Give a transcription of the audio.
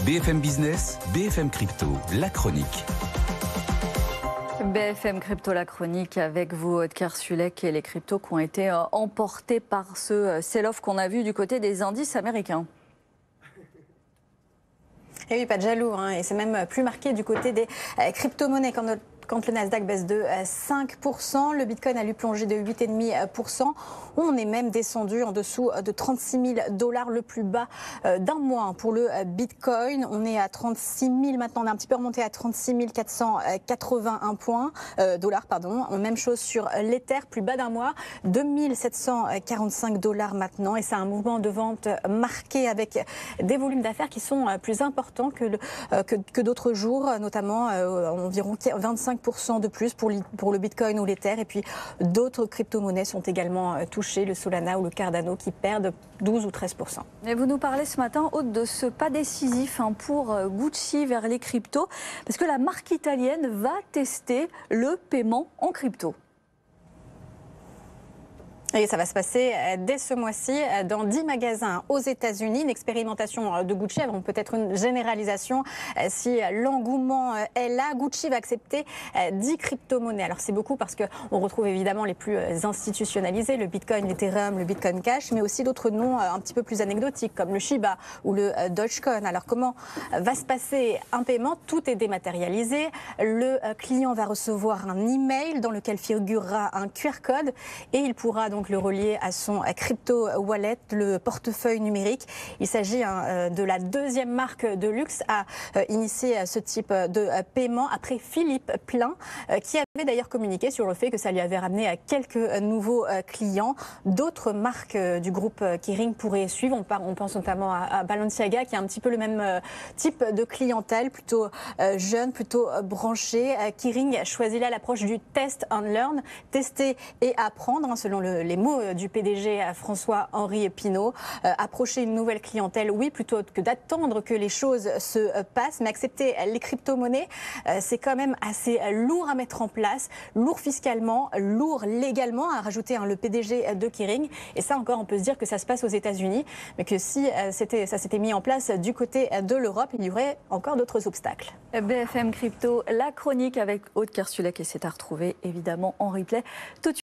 BFM Business, BFM Crypto, la chronique. BFM Crypto, la chronique avec vous, Aude Sulek, et les cryptos qui ont été emportés par ce sell-off qu'on a vu du côté des indices américains. Et oui, pas de jaloux, et c'est même plus marqué du côté des crypto-monnaies. Quand le Nasdaq baisse de 5%, le Bitcoin a lui plongé de 8,5%. On est même descendu en dessous de 36 000 $, le plus bas d'un mois pour le Bitcoin. On est à 36 000 maintenant, on est un petit peu remonté à 36 481 dollars. Même chose sur l'Ether, plus bas d'un mois, 2 745 $ maintenant. Et c'est un mouvement de vente marqué avec des volumes d'affaires qui sont plus importants que d'autres jours, notamment environ 25% de plus pour le Bitcoin ou l'Ether. Et puis d'autres crypto-monnaies sont également touchées, le Solana ou le Cardano, qui perdent 12 ou 13%. Et vous nous parlez ce matin, Aude, de ce pas décisif pour Gucci vers les cryptos, parce que la marque italienne va tester le paiement en crypto. Et ça va se passer dès ce mois-ci dans 10 magasins aux États-Unis. Une expérimentation de Gucci, avant peut-être une généralisation si l'engouement est là. Gucci va accepter 10 crypto-monnaies. Alors c'est beaucoup parce qu'on retrouve évidemment les plus institutionnalisés, le Bitcoin, l'Ethereum, le Bitcoin Cash, mais aussi d'autres noms un petit peu plus anecdotiques comme le Shiba ou le Dogecoin. Alors comment va se passer un paiement? Tout est dématérialisé. Le client va recevoir un email dans lequel figurera un QR code et il pourra donc le relier à son crypto wallet, le portefeuille numérique. Il s'agit de la deuxième marque de luxe à initier ce type de paiement après Philippe Plein, qui avait d'ailleurs communiqué sur le fait que ça lui avait ramené quelques nouveaux clients. D'autres marques du groupe Kering pourraient suivre. On pense notamment à Balenciaga, qui a un petit peu le même type de clientèle, plutôt jeune, plutôt branchée. Kering choisit là l'approche du test and learn, tester et apprendre, selon les mots du PDG François-Henri Pinault. Approcher une nouvelle clientèle, oui, plutôt que d'attendre que les choses se passent. Mais accepter les crypto-monnaies, c'est quand même assez lourd à mettre en place, lourd fiscalement, lourd légalement, a rajouté le PDG de Kering. Et ça encore, on peut se dire que ça se passe aux États-Unis, mais que si ça s'était mis en place du côté de l'Europe, il y aurait encore d'autres obstacles. BFM Crypto, la chronique avec Aude Sulek, et c'est à retrouver évidemment en replay tout de suite.